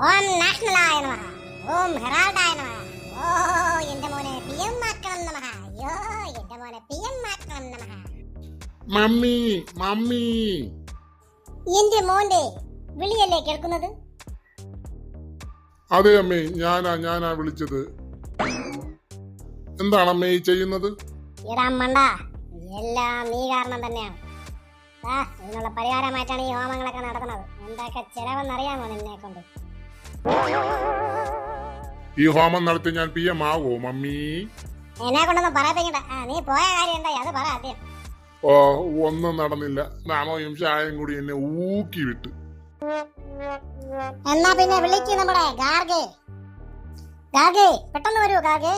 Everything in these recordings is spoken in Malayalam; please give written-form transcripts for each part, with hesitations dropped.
ഓം നാഷണലായ നമഃ. ഓം ഹെറാൾഡായ നമഃ. ഓ എന്റെ മോനെ PM ആക്കണം നമഃ. അയ്യോ എന്റെ മോനെ PM ആക്കണം നമഃ. Mummy mummy. എന്റെ മോന്റെ വിളിയല്ലേ കേൾക്കുന്നത്? അതെ അമ്മേ, ഞാനാ വിളിച്ചത്. എന്താണ് അമ്മേ ഈ ചെയ്യുന്നത്? എടാ മണ്ട, എല്ലാം നീ കാരണം തന്നെയാണ്. ഇതിനുള്ള പരിഹാരമായിട്ടാണ് ഈ ഹോമങ്ങളൊക്കെ നടത്തുന്നത്. എന്തൊക്കെ ചെലവെന്നറിയാമോ നിന്നെ കൊണ്ട്? ഈ ഹോമം നടത്തി ഞാൻ PM ആവോ മമ്മി? എന്നെ കൊണ്ടൊന്നും പറയത്തേക്കണ്ട. നീ പോയ കാര്യം എന്തായി അത് പറ ആദ്യം. ഓ, ഒന്നും നടന്നില്ല. നാമയും ചായയും കൂടി എന്നെ ഊക്കി വിട്ട്. എന്നാ പിന്നെ വിളിക്ക് നമ്മുടെ ഗാർഗെ. ഗാർഗെ, പെട്ടെന്ന് വരൂ ഗാർഗെ.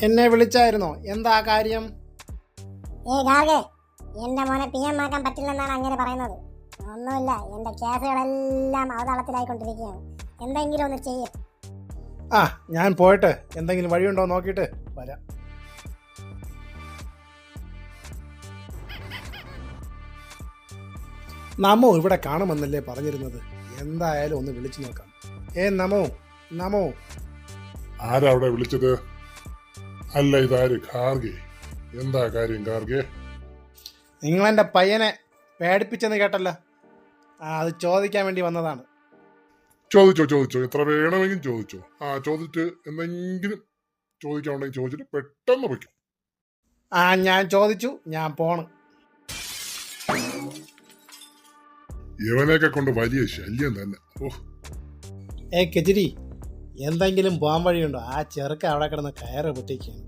എന്നെ വിളിച്ചായിരുന്നോ? എന്താ കാര്യം? ഗാർഗെ, എന്റെ മോനെ PM ആക്കാൻ പറ്റില്ലെന്നാണ് അങ്ങനെ പറയുന്നത്. ഒന്നുമില്ല, എന്റെ കേസുകളെല്ലാം അവതാളത്തിലായിക്കൊണ്ടിരിക്കുകയാണ്. എന്തെങ്കിലും ഒന്ന് ചെയ്യ്. ഞാൻ പോയിട്ട് എന്തെങ്കിലും വഴിയുണ്ടോ നോക്കിയിട്ട് വരാം. നമോ ഇവിടെ കാണുമെന്നല്ലേ പറഞ്ഞിരുന്നത്? എന്തായാലും ഒന്ന് വിളിച്ചു നോക്കാം. നമോ. ആരാ അവിടെ വിളിച്ചത്? അല്ല, ഇതാര്? ഖാർഗെ. എന്താ കാര്യം ഖാർഗെ? നിങ്ങളെൻ്റെ പയ്യനെ പേടിപ്പിച്ചെന്ന് കേട്ടല്ലോ. അത് ചോദിക്കാൻ വേണ്ടി വന്നതാണ്. ചോദിച്ചോ, എത്ര വേണമെങ്കിലും ചോദിച്ചോ. ചോദിച്ചിട്ട് എന്തെങ്കിലും ചോദിക്കാനുണ്ടെങ്കിൽ ചോദിച്ചിട്ട് പെട്ടെന്ന് വയ്ക്കും. ഞാൻ ചോദിച്ചു, ഞാൻ പോണ്. ഇവനെയൊക്കെ കൊണ്ട് വലിയ ശല്യം തന്നെ. കെജിരി, എന്തെങ്കിലും പോകാൻ വഴിയുണ്ടോ? ആ ചെറുക്ക അവിടെ കിടന്ന് കയറ് പൊട്ടിക്കുകയാണ്.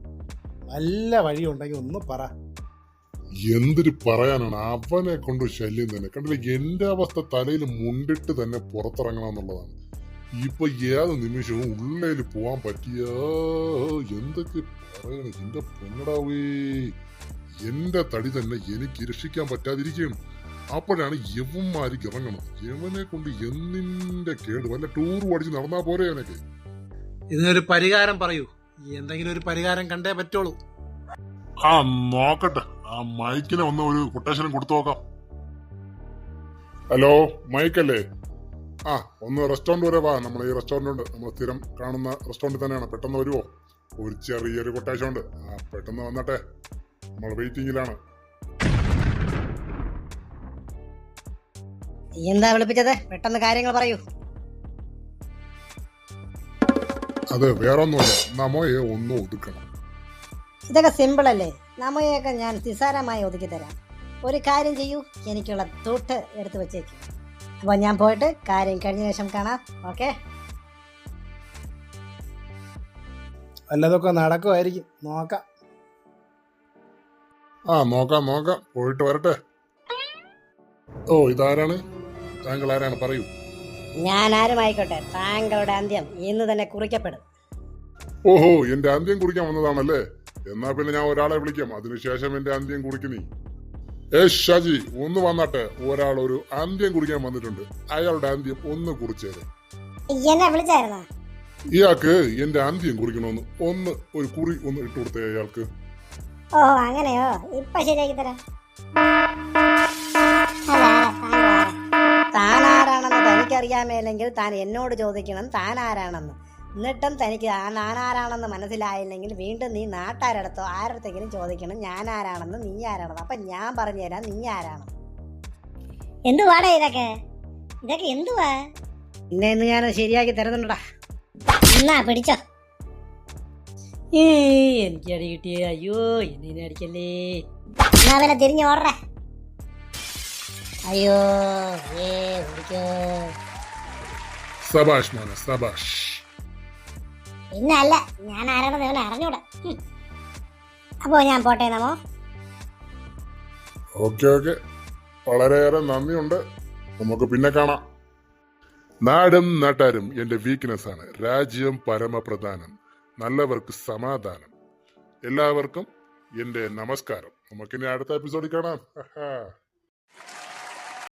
വല്ല വഴിയുണ്ടെങ്കിൽ ഒന്ന് പറ. എന്തൊരു പറയാനാണ്, അവനെ കൊണ്ട് ശല്യം തന്നെ. കണ്ടില്ല, എന്റെ അവസ്ഥ തലയിൽ മുണ്ടിട്ട് തന്നെ പുറത്തിറങ്ങണം എന്നുള്ളതാണ്. ഇപ്പൊ ഏത് നിമിഷവും ഉള്ളിൽ പോവാൻ പറ്റിയ എന്തൊക്കെ പറയണ. എന്റെ പൊന്നടാവേ, എന്റെ തടി തന്നെ എനിക്ക് രക്ഷിക്കാൻ പറ്റാതിരിക്കുകയാണ്. അപ്പോഴാണ് യവന്മാർക്ക് ഇറങ്ങണം. യവനെ കൊണ്ട് എന്തിന്റെ കേട്? വല്ല ടൂർ പഠിച്ച് നടന്നാ പോരെ അവനൊക്കെ. ഇതിനൊരു പരിഹാരം പറയൂ. എന്തെങ്കിലും ഒരു പരിഹാരം കണ്ടേ പറ്റുള്ളൂ. നോക്കട്ടെ, മൈക്കിനെ ഒന്ന് ഒരു കൊട്ടേഷനും കൊടുത്തു നോക്കാം. ഹലോ, മൈക്കല്ലേ? ഒന്ന് റെസ്റ്റോറന്റ് വരെ വാ. നമ്മൾ ഈ റെസ്റ്റോറന്റ് നമ്മൾ സ്ഥിരം കാണുന്ന റെസ്റ്റോറന്റ് തന്നെയാണ്. പെട്ടെന്ന് വരുവോ? ഒരു ചെറിയൊരു കൊട്ടേഷൻ ഉണ്ട്. പെട്ടെന്ന് വന്നട്ടെ, നമ്മൾ വെയിറ്റിംഗിലാണ്. എന്താ വിളിപ്പിച്ചത്? പെട്ടെന്ന് കാര്യങ്ങൾ പറയൂ. അത് വേറൊന്നുമല്ല, നമോയെ ഒന്ന് ഒതുക്കണം. ഇതൊക്കെ സിമ്പിൾ അല്ലേ? നമ്മയൊക്കെ ഞാൻ നിസ്സാരമായി ഒതുക്കി തരാം. ഒരു കാര്യം ചെയ്യൂ, എനിക്കുള്ള തൂട്ട് എടുത്തു വെച്ചേക്കും. അപ്പോൾ ഞാൻ പോയിട്ട് കാര്യം കഴിഞ്ഞ ശേഷം കാണാം. ഓക്കെ? വല്ലതൊക്കെ നടക്കുമായിരിക്കും, നോക്കാം. നോക്കാം, പോയിട്ട് വരട്ടെ. ഇതാരാണ്? താങ്കൾ ആരാണ്? പറയൂ. ഞാൻ ആരുമായിക്കോട്ടെ, താങ്കളുടെ അന്ത്യം ഇന്ന് തന്നെ കുറിക്കപ്പെടും. എന്റെ അന്ത്യം കുറിക്കാൻ വന്നതാണല്ലേ? എന്നാ പിന്നെ ഞാൻ ഒരാളെ വിളിക്കാം, അതിനുശേഷം എന്റെ അന്ത്യം കുറിക്കുന്നീ. ഷാജി, ഒന്ന് വന്നാട്ടെ. ഒരാൾ ഒരു അന്ത്യം കുറിക്കാൻ വന്നിട്ടുണ്ട്. അയാളുടെ അന്ത്യം ഒന്ന് കുറിച്ചേരെ. എന്നെ വിളിച്ചായിരുന്നോ? ഇയാൾക്ക് എന്റെ അന്ത്യം കുറിക്കണമെന്ന് ഒന്ന് ഒരു കുറി ഒന്ന് ഇട്ടു കൊടുത്തേ അയാൾക്ക്. അങ്ങനെയോ? ഇപ്പൊ ശരിയാക്കി തരാം. താനാരാണെന്ന് തനിക്കറിയാമേലെങ്കിൽ താൻ എന്നോട് ചോദിക്കണം താനാരാണെന്ന്. എന്നിട്ടും തനിക്ക് ഞാനാരാണെന്ന് മനസ്സിലായില്ലെങ്കിൽ വീണ്ടും നീ നാട്ടാരടുത്തോ ആരടുത്തെങ്കിലും ചോദിക്കണം ഞാനാരാണെന്ന്, നീ ആരാണെന്ന്. അപ്പൊ ഞാൻ പറഞ്ഞു തരാം നീ ആരാണ്. എന്തുവാടാ ഇതൊക്കെ എന്തുവാ? ഇന്ന് ഞാൻ ശരിയാക്കി തരുന്നുണ്ടാ. എന്നാ പിടിച്ചോ. എനിക്ക് അടി കിട്ടിയേ. അയ്യോ, എന്നെ അടിക്കല്ലേ. എന്നാ പിന്നെ തിരിഞ്ഞു ഓടറേ. അയ്യോ, സബാഷ് മോനെ, സബാഷ്. പിന്നെ അല്ല, ഞാൻ ആരാണെന്ന് ഇവനെ അറിഞ്ഞൂടാ. അപ്പോ ഞാൻ പോട്ടെ നമോ. ഓക്കെ, വളരെയേറെ നന്ദിയുണ്ട്. നമുക്ക് പിന്നെ കാണാം. നാടും നാട്ടാരും എന്റെ വീക്ക്നെസ് ആണ്. രാജ്യം പരമപ്രധാനം, നല്ലവർക്ക് സമാധാനം. എല്ലാവർക്കും എന്റെ നമസ്കാരം. നമുക്കിനി അടുത്ത എപ്പിസോഡിൽ കാണാം.